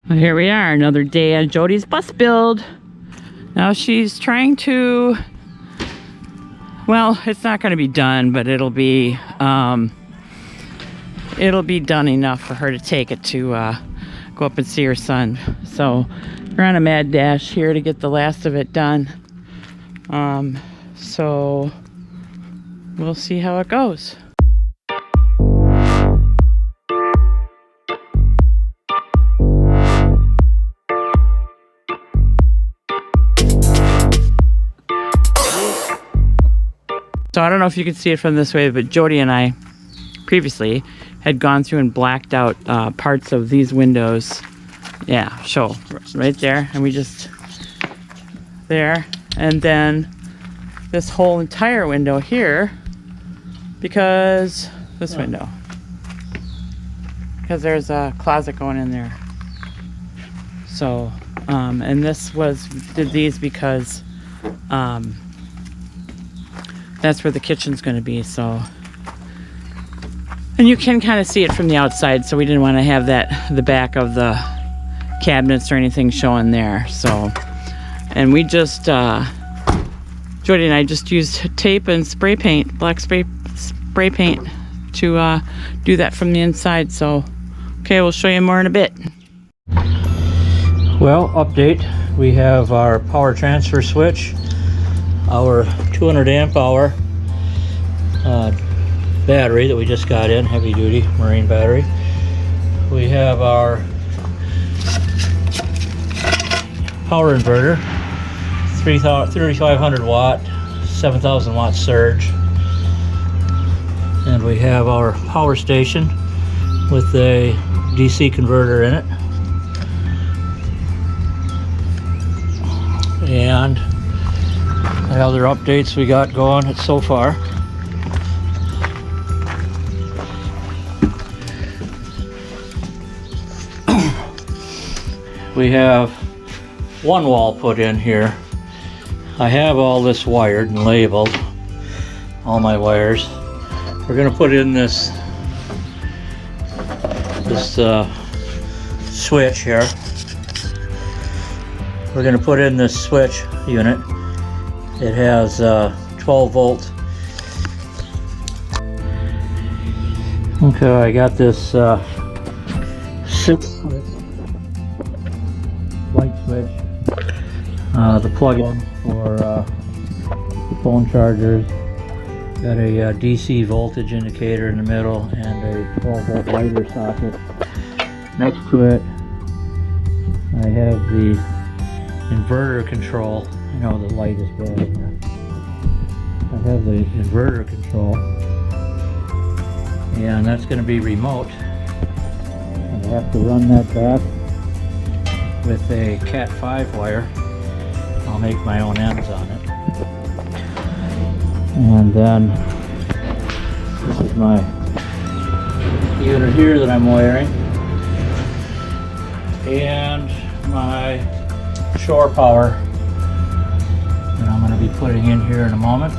Well, here we are, another day on Jodi's bus build. Now she's trying to, well, it's not going to be done, but it'll be done enough for her to take it to go up and see her son. So we're on a mad dash here to get the last of it done. So we'll see how it goes. So I don't know if you can see it from this way, but Jodi and I previously had gone through and blacked out parts of these windows. Yeah, show right there. And we just, there. And then this whole entire window here, because this window, because there's a closet going in there. So, and this did these because, that's where the kitchen's going to be. So, and you can kind of see it from the outside, so we didn't want to have the back of the cabinets or anything showing there. So, and we just Jodi and I just used tape and spray paint, black spray paint, to do that from the inside. So okay, we'll show you more in a bit. Well, update, we have our power transfer switch, our 200 amp hour battery that we just got in, heavy duty marine battery. We have our power inverter, 3500 watt, 7000 watt surge. And we have our power station with a DC converter in it. And the other updates we got going so far. We have one wall put in here. I have all this wired and labeled, all my wires. We're going to put in this switch here. We're going to put in this switch unit. It has 12 volt. Okay, I got this light switch, the plug-in for phone chargers. Got a DC voltage indicator in the middle and a 12 volt lighter socket. Next to it, I have the inverter control. I know the light is bad here. I have the inverter control, and that's going to be remote. I have to run that back with a Cat 5 wire. I'll make my own ends on it. And then this is my unit here that I'm wiring, and my shore power that I'm going to be putting in here in a moment.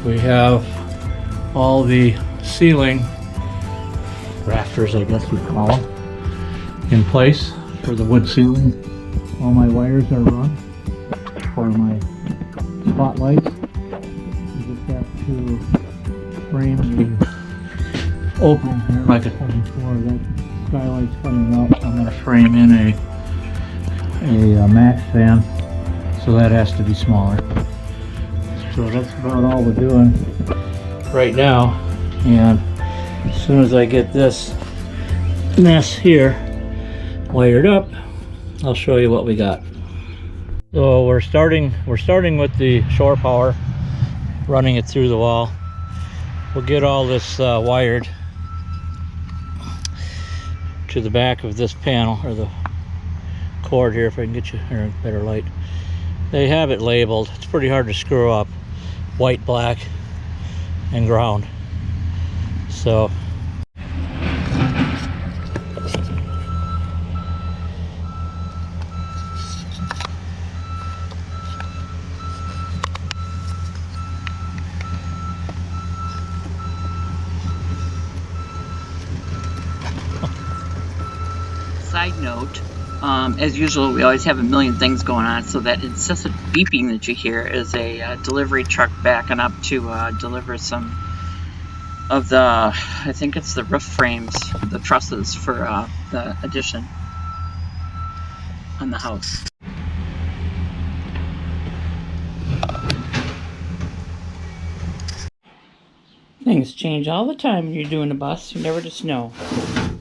We have all the ceiling rafters, I guess you'd call them, in place for the wood ceiling. All my wires are run for my spotlights. You just have to frame the opening here like I said before. That skylight's coming up. I'm going to frame in a max fan, so that has to be smaller. So that's about all we're doing right now, and as soon as I get this mess here wired up, I'll show you what we got. So we're starting with the shore power, running it through the wall. We'll get all this wired to the back of this panel, or the cord here, if I can get you here a better light. They have it labeled. It's pretty hard to screw up. White, black, and ground. So side note, as usual, we always have a million things going on, so that incessant beeping that you hear is a delivery truck backing up to deliver some of the, I think it's the roof frames, the trusses for the addition on the house. Things change all the time when you're doing a bus. You never just know.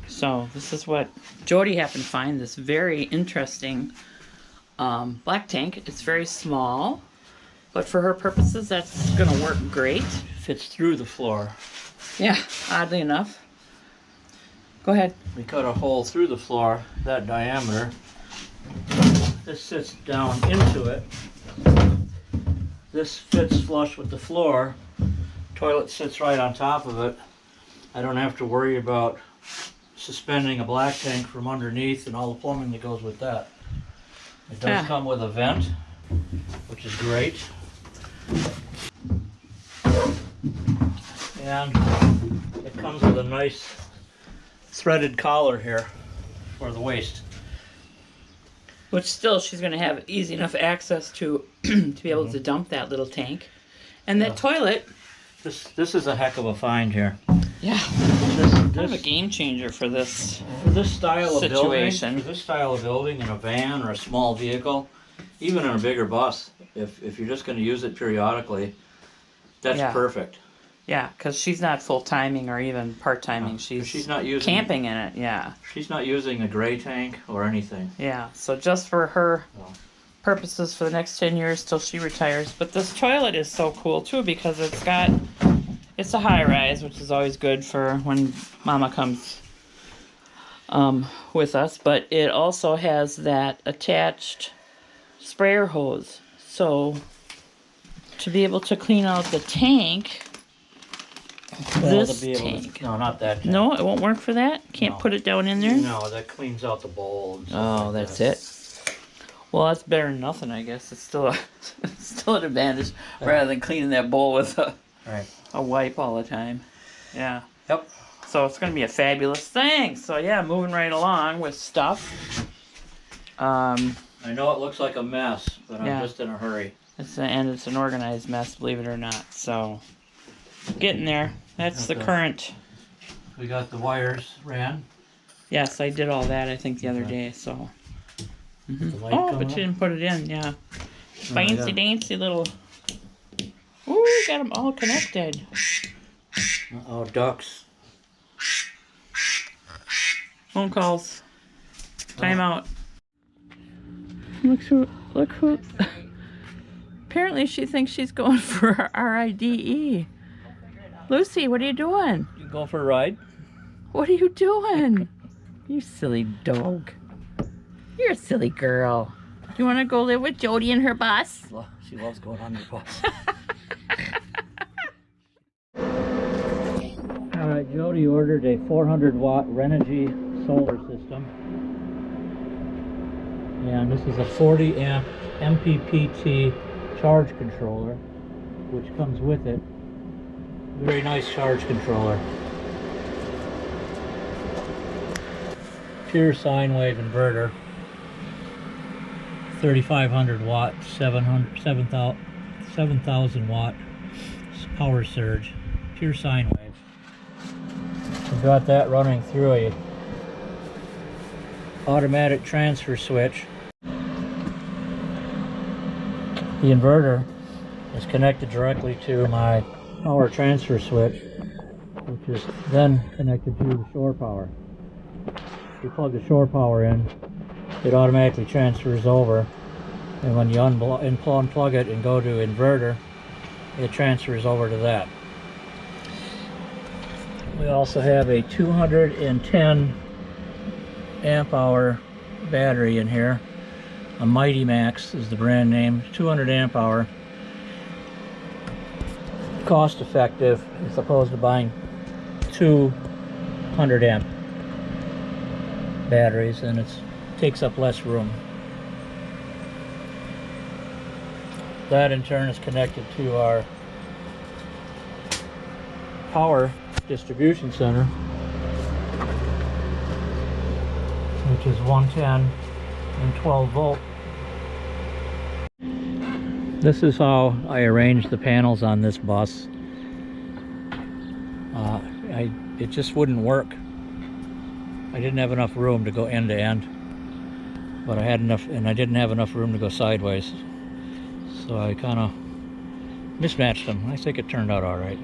So this is what Jodi happened to find, this very interesting black tank. It's very small, but for her purposes, that's going to work great. Fits through the floor. Yeah, oddly enough. Go ahead. We cut a hole through the floor, that diameter. This sits down into it. This fits flush with the floor. Toilet sits right on top of it. I don't have to worry about suspending a black tank from underneath and all the plumbing that goes with that. It does come with a vent, which is great. And it comes with a nice threaded collar here for the waist. Which still she's going to have easy enough access to to be able to dump that little tank. And that toilet. This is a heck of a find here. Yeah. This Kind of a game changer for this style of situation. building. For this style of building in a van or a small vehicle, even in a bigger bus, if you're just going to use it periodically, that's perfect. Yeah, because she's not full-timing or even part-timing. She's not using camping in it, yeah. She's not using a gray tank or anything. Yeah, so just for her purposes for the next 10 years till she retires. But this toilet is so cool, too, because it's a high-rise, which is always good for when Mama comes with us. But it also has that attached sprayer hose. So to be able to clean out the tank... tank. No, not that tank. No, it won't work for that? Can't put it down in there? No, that cleans out the bowl. Oh, that's it. Well, that's better than nothing, I guess. It's still an advantage rather than cleaning that bowl with a wipe all the time. Yeah. Yep. So it's going to be a fabulous thing. So yeah, moving right along with stuff. I know it looks like a mess, but I'm just in a hurry. It's an organized mess, believe it or not. So getting there. That's the current. We got the wires ran. Yes, I did all that, I think, the other day, so. Oh, but you didn't put it in, yeah. Fancy dancy little. Ooh, got them all connected. Oh, ducks. Phone calls. Time out. Look who. Apparently she thinks she's going for her RIDE. Lucy, what are you doing? You go for a ride? What are you doing? You silly dog. You're a silly girl. You want to go live with Jodi and her bus? She loves going on your bus. Alright, Jodi ordered a 400-watt Renogy solar system. And this is a 40-amp MPPT charge controller, which comes with it. Very nice charge controller. Pure sine wave inverter. 3,500 watt, 7,000 watt power surge. Pure sine wave. We've got that running through a automatic transfer switch. The inverter is connected directly to my power transfer switch, which is then connected to the shore power. You plug the shore power in, it automatically transfers over, and when you unplug it and go to inverter, it transfers over to that. We also have a 210 amp hour battery in here. A Mighty Max is the brand name. 200 amp hour. Cost effective as opposed to buying 200 amp batteries, and it takes up less room. That in turn is connected to our power distribution center, which is 110 and 12 volt. This is how I arranged the panels on this bus. It just wouldn't work. I didn't have enough room to go end to end, but I had enough, and I didn't have enough room to go sideways. So I kind of mismatched them. I think it turned out all right.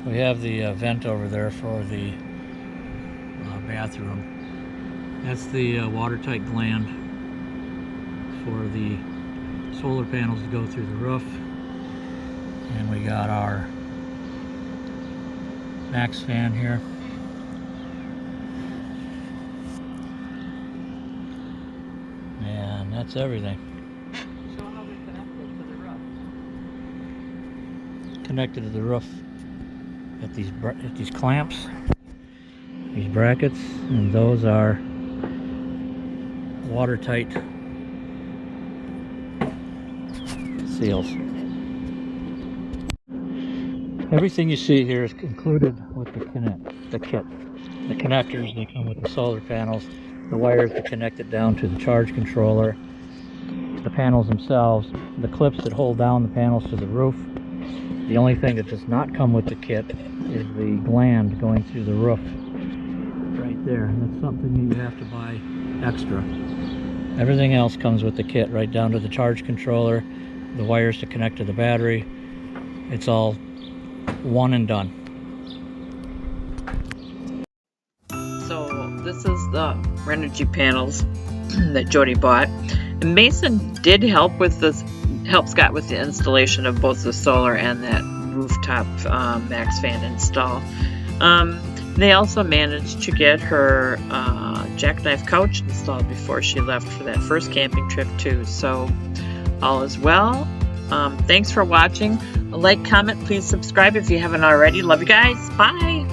We have the vent over there for the bathroom. That's the watertight gland for the solar panels to go through the roof. And we got our max fan here. And that's everything. So how we connected to the roof? Connected to the roof at these clamps, these brackets, and those are watertight seals. Everything you see here is included with the kit. The connectors, they come with the solar panels, the wires that connect it down to the charge controller, the panels themselves, the clips that hold down the panels to the roof. The only thing that does not come with the kit is the gland going through the roof right there. That's something that you have to buy extra. Everything else comes with the kit, right down to the charge controller, the wires to connect to the battery. It's all one and done. So this is the Renogy panels that Jodi bought. And Mason did help Scott with the installation of both the solar and that rooftop max fan install. They also managed to get her jackknife couch installed before she left for that first camping trip too. So all is well. Thanks for watching. Like, comment, please subscribe if you haven't already. Love you guys. Bye.